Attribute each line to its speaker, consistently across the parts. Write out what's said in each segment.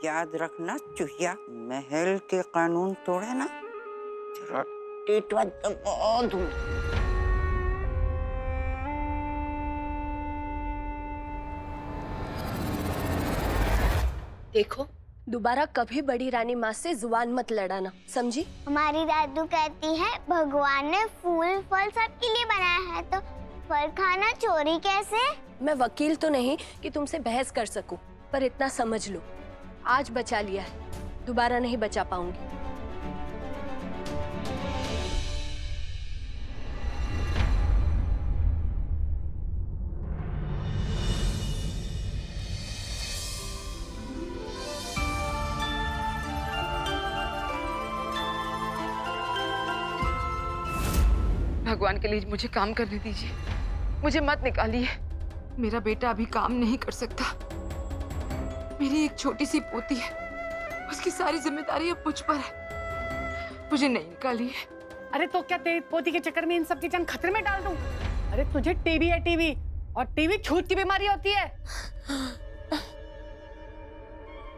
Speaker 1: याद रखना चूहिया, महल के कानून तोड़े ना तेरा टीटवा दबा दूं।
Speaker 2: देखो, दोबारा कभी बड़ी रानी माँ से जुबान मत लड़ाना, समझी?
Speaker 3: हमारी दादू कहती है भगवान ने फूल फल सबके लिए बनाया है, तो फल खाना चोरी कैसे?
Speaker 2: मैं वकील तो नहीं कि तुमसे बहस कर सकूं, पर इतना समझ लो, आज बचा लिया है, दोबारा नहीं बचा पाऊंगी।
Speaker 4: भगवान के लिए मुझे काम करने दीजिए, मुझे मत निकालिए। मेरा बेटा अभी काम नहीं कर सकता। मेरी एक छोटी सी पोती है, उसकी सारी जिम्मेदारी अब मुझ पर है। मुझे नहीं निकालिए।
Speaker 5: अरे तो क्या तेरी पोती के चक्कर में इन सब की जान खतरे में डाल दूं? अरे तुझे टीबी है, टीबी, और टीबी छूत की बीमारी होती है।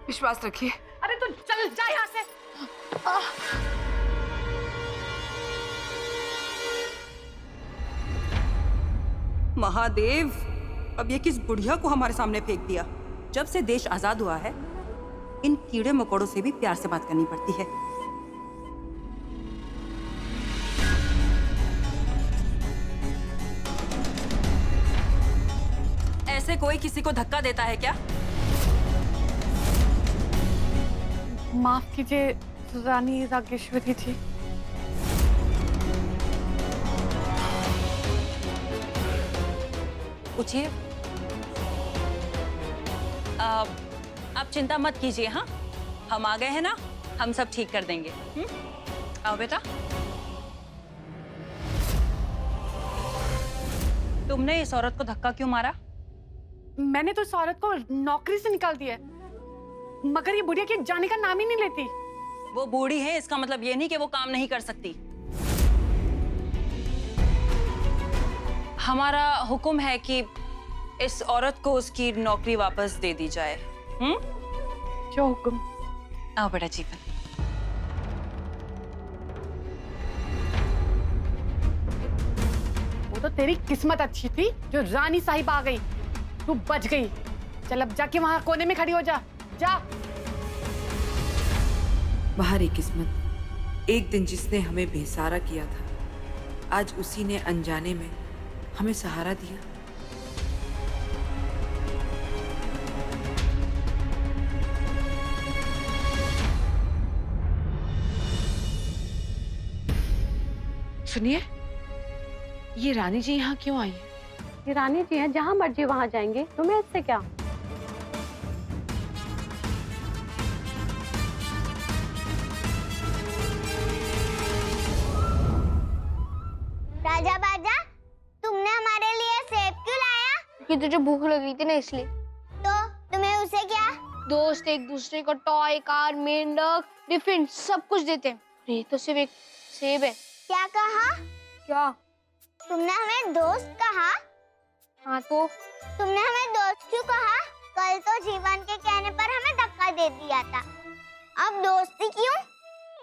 Speaker 4: विश्वास रखिए।
Speaker 5: अरे तू चल जा यहाँ से।
Speaker 6: महादेव, अब ये किस बुढ़िया को हमारे सामने फेंक दिया? जब से देश आजाद हुआ है, इन कीड़े मकोड़ों से भी प्यार से बात करनी पड़ती है। ऐसे कोई किसी को धक्का देता है क्या?
Speaker 5: माफ कीजिए रानी रागेश्वरी जी।
Speaker 6: पूछिए। आप चिंता मत कीजिए, हाँ, हम आ गए हैं ना, हम सब ठीक कर देंगे। आओ बेटा। तुमने इस औरत को धक्का क्यों मारा?
Speaker 5: मैंने तो इस औरत को नौकरी से निकाल दिया, मगर ये बुढ़िया के जाने का नाम ही नहीं लेती।
Speaker 6: वो बूढ़ी है, इसका मतलब ये नहीं कि वो काम नहीं कर सकती। हमारा हुक्म है कि इस औरत को उसकी नौकरी वापस दे दी जाए।
Speaker 5: जो हुक्म।
Speaker 6: आओ बेटा जीवन।
Speaker 5: वो तो तेरी किस्मत अच्छी थी जो रानी साहिब आ गई, तू बच गई। चल अब जाके वहां कोने में खड़ी हो जा, जा।
Speaker 7: बाहरी किस्मत, एक दिन जिसने हमें बेसहारा किया था, आज उसी ने अनजाने में हमें सहारा दिया।
Speaker 4: सुनिए, ये रानी जी यहाँ क्यों आई है?
Speaker 8: ये रानी जी हैं, जहाँ मर्जी वहाँ जाएंगे, तुम्हें इससे क्या?
Speaker 3: राजा बाजा, तुमने हमारे लिए सेब क्यों लाया?
Speaker 9: कि तुझे भूख लगी थी ना, इसलिए।
Speaker 3: तो तुम्हें उसे क्या?
Speaker 9: दोस्त एक दूसरे को टॉय, कार, मेंढक, टिफिन सब कुछ देते हैं। ये तो सिर्फ एक सेब है।
Speaker 3: क्या कहा?
Speaker 9: क्या?
Speaker 3: तुमने हमें दोस्त कहा?
Speaker 9: हाँ तो
Speaker 3: तुमने हमें दोस्त क्यों कहा? कल तो जीवन के कहने पर हमें धक्का दे दिया था, अब दोस्ती क्यों?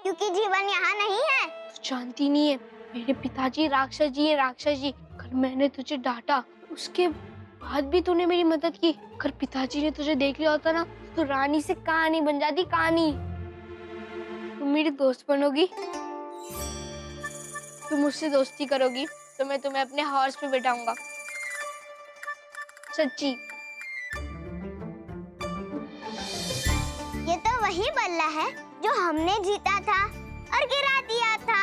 Speaker 3: क्योंकि जीवन यहाँ नहीं है।
Speaker 9: तू जानती नहीं है, मेरे पिताजी राक्षस जी है, राक्षस जी। कल मैंने तुझे डांटा, उसके बाद भी तूने मेरी मदद की। अगर पिताजी ने तुझे देख लिया होता ना, तो रानी से कहानी बन जाती, कहानी। तुम मेरी दोस्त बनोगी, तुम मुझसे दोस्ती करोगी, तो मैं तुम्हें अपने हॉर्स पे बैठाऊंगा। सच्ची।
Speaker 3: ये तो वही बल्ला है जो हमने जीता था और गिरा दिया था।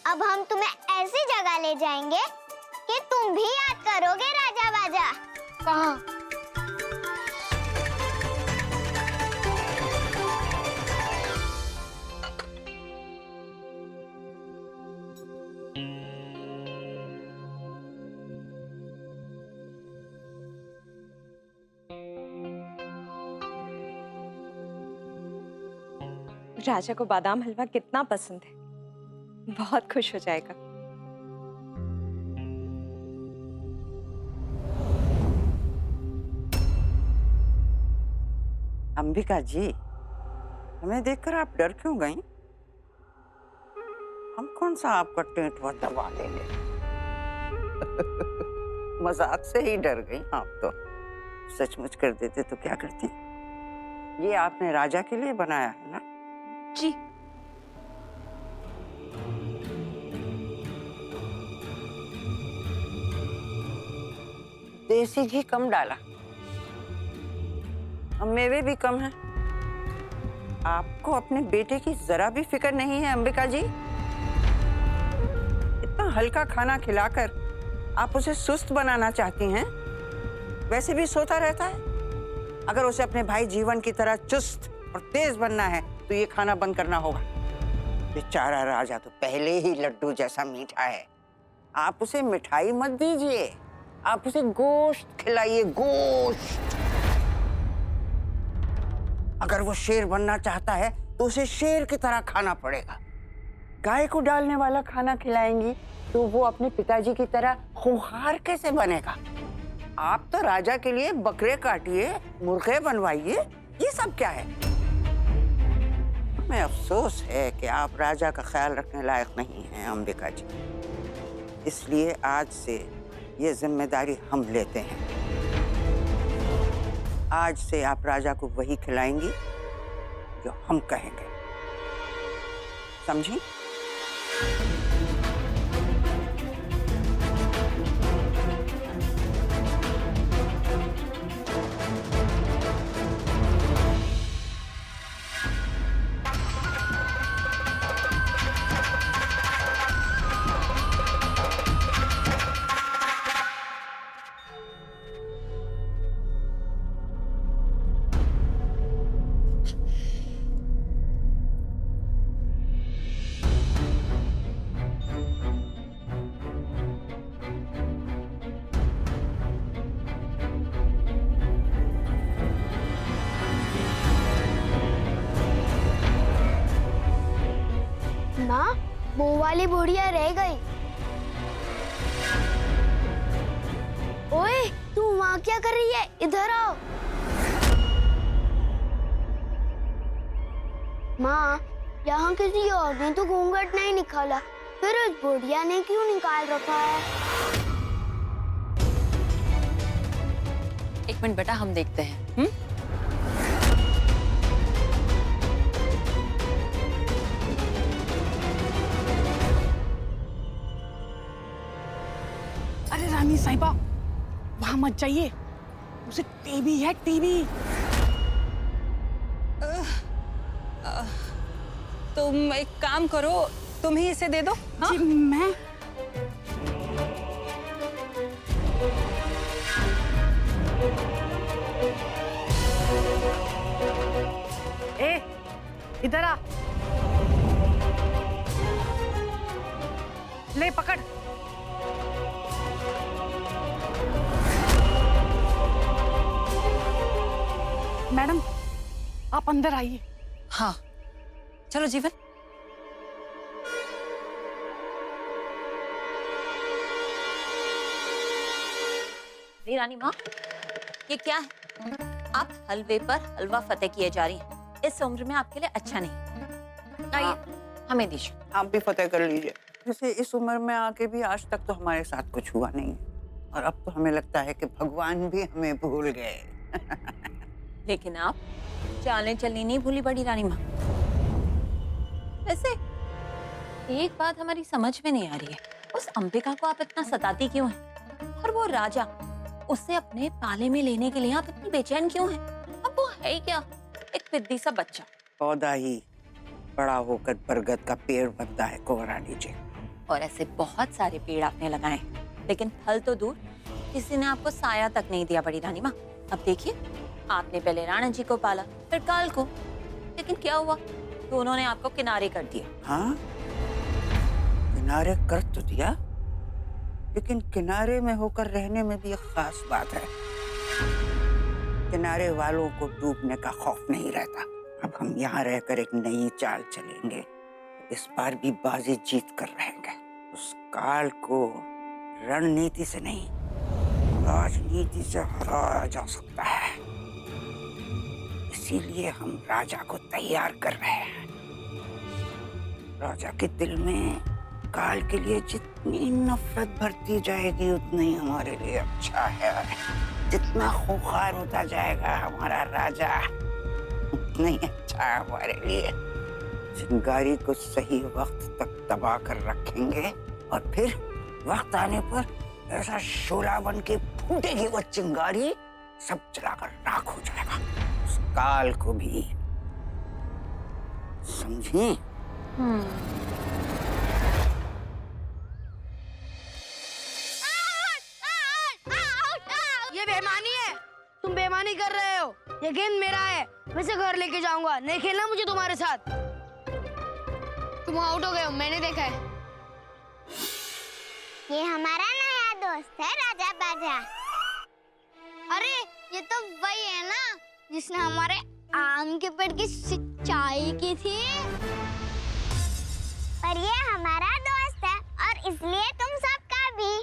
Speaker 3: अब हम तुम्हें ऐसी जगह ले जाएंगे कि तुम भी याद करोगे राजा बाजा।
Speaker 9: कहाँ?
Speaker 10: राजा को बादाम हलवा कितना पसंद है, बहुत खुश हो जाएगा।
Speaker 1: अंबिका जी, हमें देखकर आप डर क्यों गईं? हम कौन सा आपका टेंटवा दबा लेंगे। मजाक से ही डर गई आप तो। सचमुच कर देते तो क्या करती? ये आपने राजा के लिए बनाया है ना?
Speaker 10: जी।
Speaker 1: देसी घी कम डाला, अब मेवे भी कम है। आपको अपने बेटे की जरा भी फिक्र नहीं है अंबिका जी? इतना हल्का खाना खिलाकर आप उसे सुस्त बनाना चाहती हैं? वैसे भी सोता रहता है। अगर उसे अपने भाई जीवन की तरह चुस्त और तेज बनना है तो ये खाना बंद करना होगा। बेचारा राजा तो पहले ही लड्डू जैसा मीठा है। आप उसे मिठाई मत दीजिए, आप उसे गोश्त खिलाइए, गोश्त। अगर वो शेर बनना चाहता है तो उसे शेर की तरह खाना पड़ेगा। गाय को डालने वाला खाना खिलाएंगी तो वो अपने पिताजी की तरह खूंखार कैसे बनेगा? आप तो राजा के लिए बकरे काटिए, मुर्गे बनवाइए, ये सब क्या है? हमें अफसोस है कि आप राजा का ख्याल रखने लायक नहीं हैं अंबिका जी। इसलिए आज से ये जिम्मेदारी हम लेते हैं। आज से आप राजा को वही खिलाएंगी जो हम कहेंगे, समझी?
Speaker 3: माँ, वो वाली बुढ़िया रह गई। ओए, तू वहाँ क्या कर रही है? इधर आओ। माँ, यहाँ किसी और ने तो घूंघट नहीं निकाला, फिर उस बुढ़िया ने क्यों निकाल रखा है?
Speaker 11: एक मिनट बेटा, हम देखते हैं।
Speaker 5: अरे रानी साहिबा, वहां मत जाइए, उसे टीबी है, टीबी।
Speaker 6: तुम एक काम करो, तुम ही इसे दे दो। हाँ?
Speaker 5: जी, मैं इधर आ, ले पकड़। मैडम, आप अंदर आइए।
Speaker 11: हाँ, चलो जीवन।
Speaker 12: रानी माँ, ये क्या है? आप हलवे पर हलवा फतेह किए जा रही हैं। इस उम्र में आपके लिए अच्छा नहीं। आइए, हमें दीजिए।
Speaker 1: आप भी फतेह कर लीजिए। जैसे इस उम्र में आके भी आज तक तो हमारे साथ कुछ हुआ नहीं, और अब तो हमें लगता है कि भगवान भी हमें भूल गए।
Speaker 12: लेकिन आप चालें चलनी नहीं भूली बड़ी रानी माँ। वैसे एक बात हमारी समझ में नहीं आ रही है, उस अंबिका को आप इतना सताती क्यों हैं? और वो राजा, उसे अपने पाले में लेने के लिए आप इतनी बेचैन क्यों हैं? अब वो है ही क्या, एक पिद्दी सा बच्चा।
Speaker 1: पौधा ही बड़ा होकर बरगद का पेड़ बनता है कुंवरानी जी।
Speaker 12: और ऐसे बहुत सारे पेड़ आपने लगाए, लेकिन फल तो दूर, किसी ने आपको साया तक नहीं दिया बड़ी रानी माँ। अब देखिए, आपने पहले राणा जी को पाला, फिर काल को, लेकिन क्या हुआ? दोनों ने आपको किनारे कर दिया।
Speaker 1: हाँ, किनारे कर तो दिया, लेकिन किनारे में होकर रहने में भी एक खास बात है। किनारे वालों को डूबने का खौफ नहीं रहता। अब हम यहाँ रहकर एक नई चाल चलेंगे। इस बार भी बाजी जीत कर रहेंगे। उस काल को रणनीति से नहीं, राजनीति से हराया जा सकता है। इसीलिए हम राजा को तैयार कर रहे हैं। राजा के दिल में काल के लिए जितनी नफरत भरती जाएगी उतना ही हमारे लिए अच्छा है। जितना खूंखार होता जाएगा हमारा राजा उतना ही अच्छा है हमारे लिए। चिंगारी को सही वक्त तक दबा कर रखेंगे और फिर वक्त आने पर ऐसा शोला बन के फूटेगी वो चिंगारी, सब जलाकर राख हो जाएगा। उस काल को भी समझे?
Speaker 9: ये बेईमानी है, तुम बेईमानी कर रहे हो। ये गेंद मेरा है, मैं इसे घर लेके जाऊंगा। नहीं खेलना मुझे तुम्हारे साथ। तुम आउट हो गए हो, मैंने देखा है।
Speaker 3: ये हमारा नया दोस्त है राजा बाजा।
Speaker 9: अरे ये तो वही है ना जिसने हमारे आम के पेड़ की सिंचाई की थी।
Speaker 3: पर ये हमारा दोस्त है और इसलिए तुम सबका भी।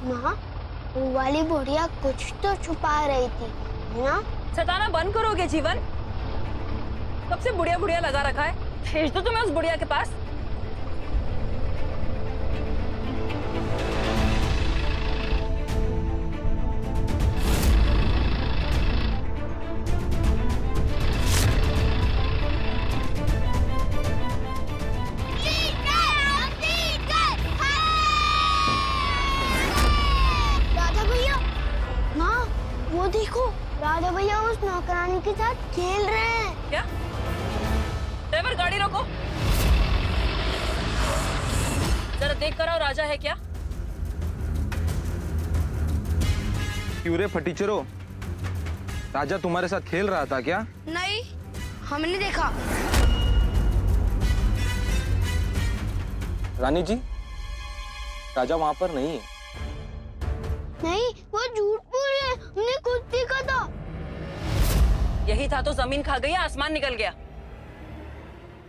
Speaker 3: माँ, वो वाली बुढ़िया कुछ तो छुपा रही थी, है ना?
Speaker 11: सताना बंद करोगे जीवन? कब से बुढ़िया बुढ़िया लगा रखा है? भेज दो तुम्हें उस बुढ़िया के पास।
Speaker 3: राजा भैया, माँ, वो देखो, राजा भैया उस नौकरानी के साथ खेल रहे हैं।
Speaker 11: क्या? ड्राइवर गाड़ी रोको। जरा देख कर आओ, राजा है क्या?
Speaker 13: क्यों रे फटीचरो, राजा तुम्हारे साथ खेल रहा था क्या?
Speaker 9: नहीं, हमने देखा।
Speaker 13: रानी जी, राजा वहां पर नहीं है।
Speaker 3: नहीं, वो झूठ बोल रहे हैं, हमने खुद देखा था।
Speaker 11: यही था तो जमीन खा गई, आसमान निकल गया।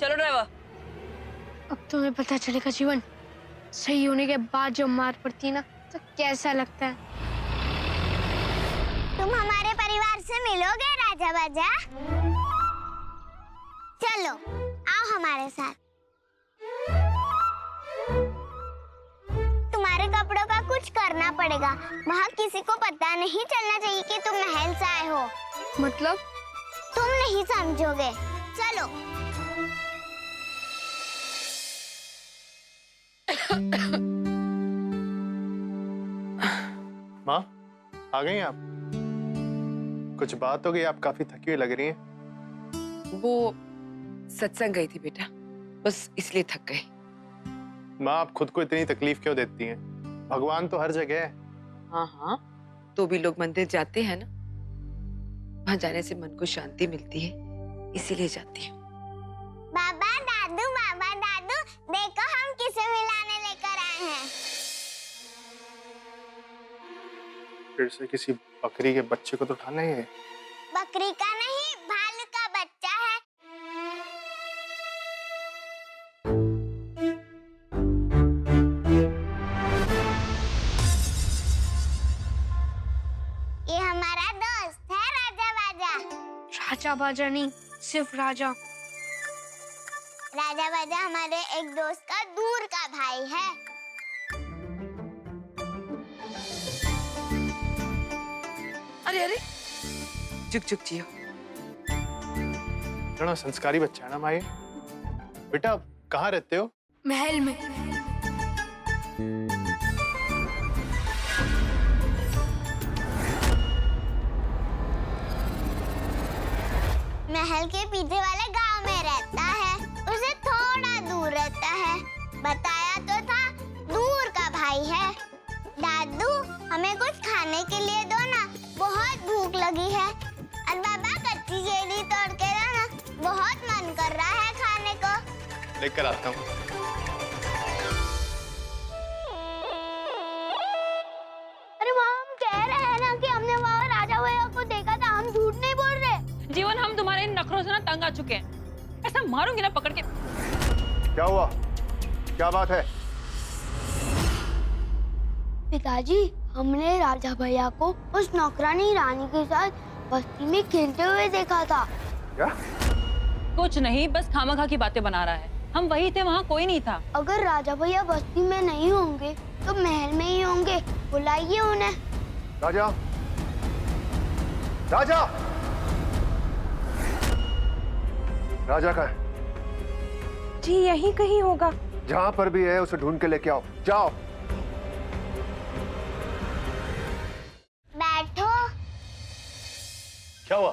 Speaker 11: चलो ड्राइवर।
Speaker 9: अब तुम्हें पता चलेगा जीवन, सही होने के बाद जब मार पड़ती है ना तो कैसा लगता है।
Speaker 3: तुम हमारे परिवार से मिलोगे राजा बाजा? चलो, आओ हमारे साथ। तुम्हारे कपड़ों का कुछ करना पड़ेगा। वहाँ किसी को पता नहीं चलना चाहिए कि तुम महल से आए हो।
Speaker 9: मतलब?
Speaker 3: तुम नहीं समझोगे। चलो।
Speaker 14: माँ, आ गई आप? कुछ बात हो गई, आप काफी थकी हुई लग रही हैं।
Speaker 7: वो सत्संग गई थी बेटा, बस इसलिए थक गई।
Speaker 14: माँ, आप खुद को इतनी तकलीफ क्यों देती हैं? भगवान तो हर जगह है।
Speaker 7: हाँ हाँ, तो भी लोग मंदिर जाते हैं ना, वहां जाने से मन को शांति मिलती है, इसीलिए जाती हूँ।
Speaker 3: बाबा दादू, देखो हम किसे मिलाने लेकर आए हैं।
Speaker 14: फिर से किसी बकरी के बच्चे को तो उठाना ही है।
Speaker 3: बकरी का नहीं, भालू का बच्चा है। ये हमारा दोस्त है राजा बाजा।
Speaker 9: राजा बाजा नहीं, सिर्फ राजा।
Speaker 3: राजा बाजा हमारे एक दोस्त का दूर का भाई है।
Speaker 7: अरे अरे चुक चुक जियो।
Speaker 14: इतना संस्कारी बच्चा है ना माई। बेटा आप कहाँ रहते हो?
Speaker 9: महल में।
Speaker 3: महल के पीछे वाले गांव में रहता है, उसे थोड़ा दूर रहता है। बताया तो था दूर का भाई है। दादू हमें कुछ खाने के लिए दो ना, बहुत भूख लगी है। और बाबा कच्ची केली तोड़ के दो ना, बहुत मन कर रहा है खाने को।
Speaker 14: लेकर आता हूँ।
Speaker 3: अरे मामा हम कह रहे हैं ना कि हमने वहाँ राजा भैया को देखा था, हम झूठ नहीं बोल रहे।
Speaker 11: जीवन हम तुम्हारे इन नखरों से ना तंग आ चुके हैं। ऐसा मारूंगी ना पकड़ के।
Speaker 14: क्या हुआ? क्या बात है?
Speaker 9: पिताजी हमने राजा भैया को उस नौकरानी रानी के साथ बस्ती में खेलते हुए देखा था।
Speaker 14: क्या?
Speaker 11: कुछ नहीं, बस खामखा की बातें बना रहा है। हम वही थे, वहाँ कोई नहीं था।
Speaker 9: अगर राजा भैया बस्ती में नहीं होंगे तो महल में ही होंगे, बुलाइए उन्हें।
Speaker 14: राजा, राजा, राजा कहाँ है?
Speaker 10: जी यहीं कहीं होगा।
Speaker 14: जहाँ पर भी है उसे ढूंढ के लेके आओ, जाओ।
Speaker 3: बैठो।
Speaker 14: क्या हुआ?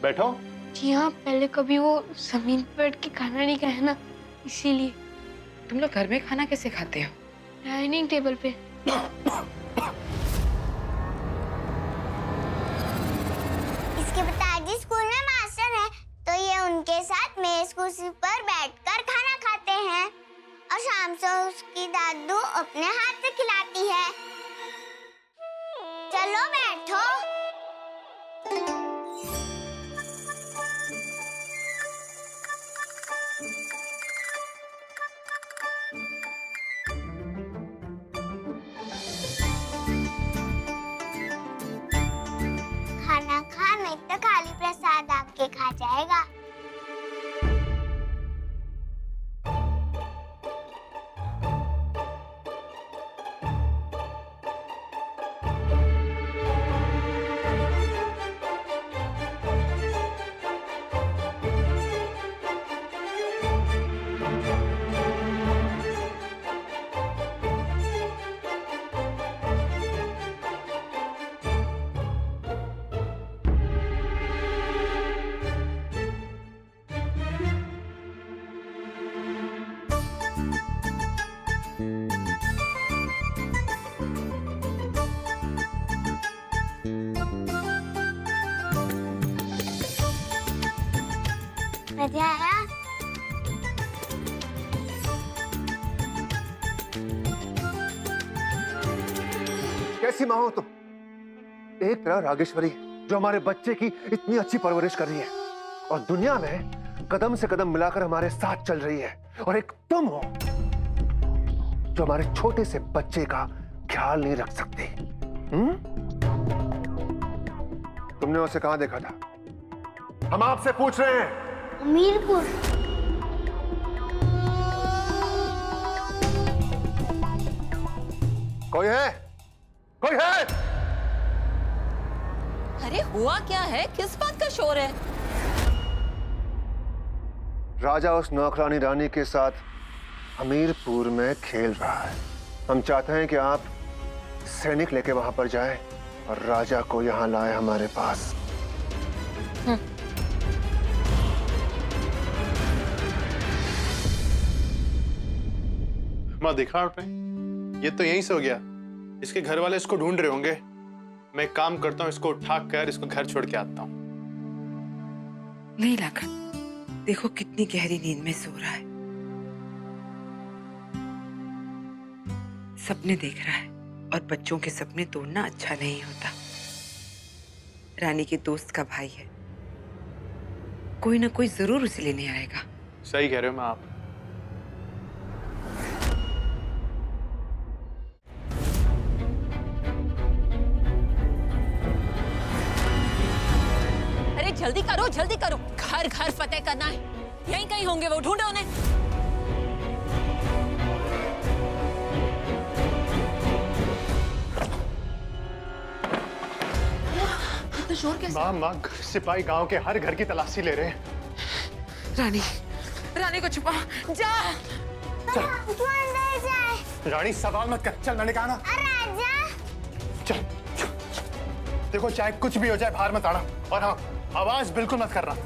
Speaker 14: बैठो।
Speaker 9: जी हाँ, पहले कभी वो जमीन पर बैठ के खाना नहीं खाया ना, इसीलिए।
Speaker 7: तुम लोग घर में खाना कैसे खाते हो?
Speaker 9: डाइनिंग टेबल पे।
Speaker 3: इसके पिताजी स्कूल में मास्टर हैं, तो ये उनके साथ मेज कुर्सी पर बैठकर खाना खाते हैं और शाम से उसकी दादू अपने हाथ से खिलाती है। चलो बैठो। खाना खा, नहीं तो खाली प्रसाद आके खा जाएगा। मजा आया?
Speaker 14: कैसी माँ हो तुम? एक तरह रागेश्वरी जो हमारे बच्चे की इतनी अच्छी परवरिश कर रही है और दुनिया में कदम से कदम मिलाकर हमारे साथ चल रही है, और एक तुम हो जो हमारे छोटे से बच्चे का ख्याल नहीं रख सकती। तुमने उसे कहाँ देखा था? हम आपसे पूछ रहे हैं।
Speaker 3: हमीरपुर।
Speaker 14: कोई है? कोई है?
Speaker 12: अरे हुआ क्या है? किस बात का शोर है?
Speaker 14: राजा उस नौकरानी रानी के साथ हमीरपुर में खेल रहा है। हम चाहते हैं कि आप सैनिक लेके वहां पर जाएं और राजा को यहां लाए हमारे पास। माँ दिखा आपने, ये तो यहीं से हो गया। इसके घर वाले इसको ढूंढ रहे होंगे। मैं एक काम करता हूँ, इसको उठा कर इसको घर छोड़ के आता हूँ।
Speaker 7: नहीं लाखन, देखो कितनी गहरी नींद में सो रहा है। सपने देख रहा है, और बच्चों के सपने तोड़ना अच्छा नहीं होता। रानी के दोस्त का भाई है, कोई ना कोई जरूर उसे लेने आएगा।
Speaker 14: सही कह रहे हो माँ आप।
Speaker 12: जल्दी करो, घर घर फतेह करना है। यहीं कहीं होंगे वो, ढूंढो उन्हें।
Speaker 4: इतना शोर कैसे?
Speaker 14: माँ सिपाही गांव के हर घर की तलाशी ले रहे हैं।
Speaker 7: रानी, रानी को छुपा, जा।
Speaker 3: तू अंदर जाए।
Speaker 14: रानी सवाल मत कर, चल मैंने कहा ना।
Speaker 3: राजा
Speaker 14: चल देखो, चाहे कुछ भी हो जाए बाहर मत आना, और हाँ आवाज बिल्कुल मत करना।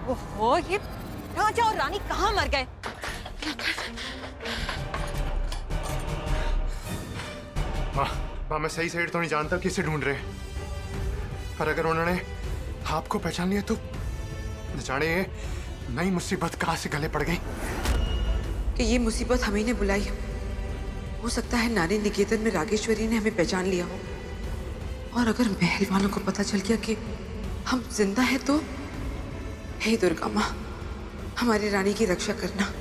Speaker 12: ओहो, ये राजा और रानी कहाँ मर गए?
Speaker 14: माँ मैं सही साइड तो नहीं जानता किसे ढूंढ रहे हैं, पर अगर उन्होंने आपको पहचान लिया तो न जाने ये नई मुसीबत कहाँ से गले पड़ गई।
Speaker 7: कि ये मुसीबत हमें ने बुलाई हो सकता है नारी निकेतन में रागेश्वरी ने हमें पहचान लिया हो, और अगर महल वालों को पता चल गया कि हम जिंदा हैं तो हे दुर्गा माँ, हमारी रानी की रक्षा करना।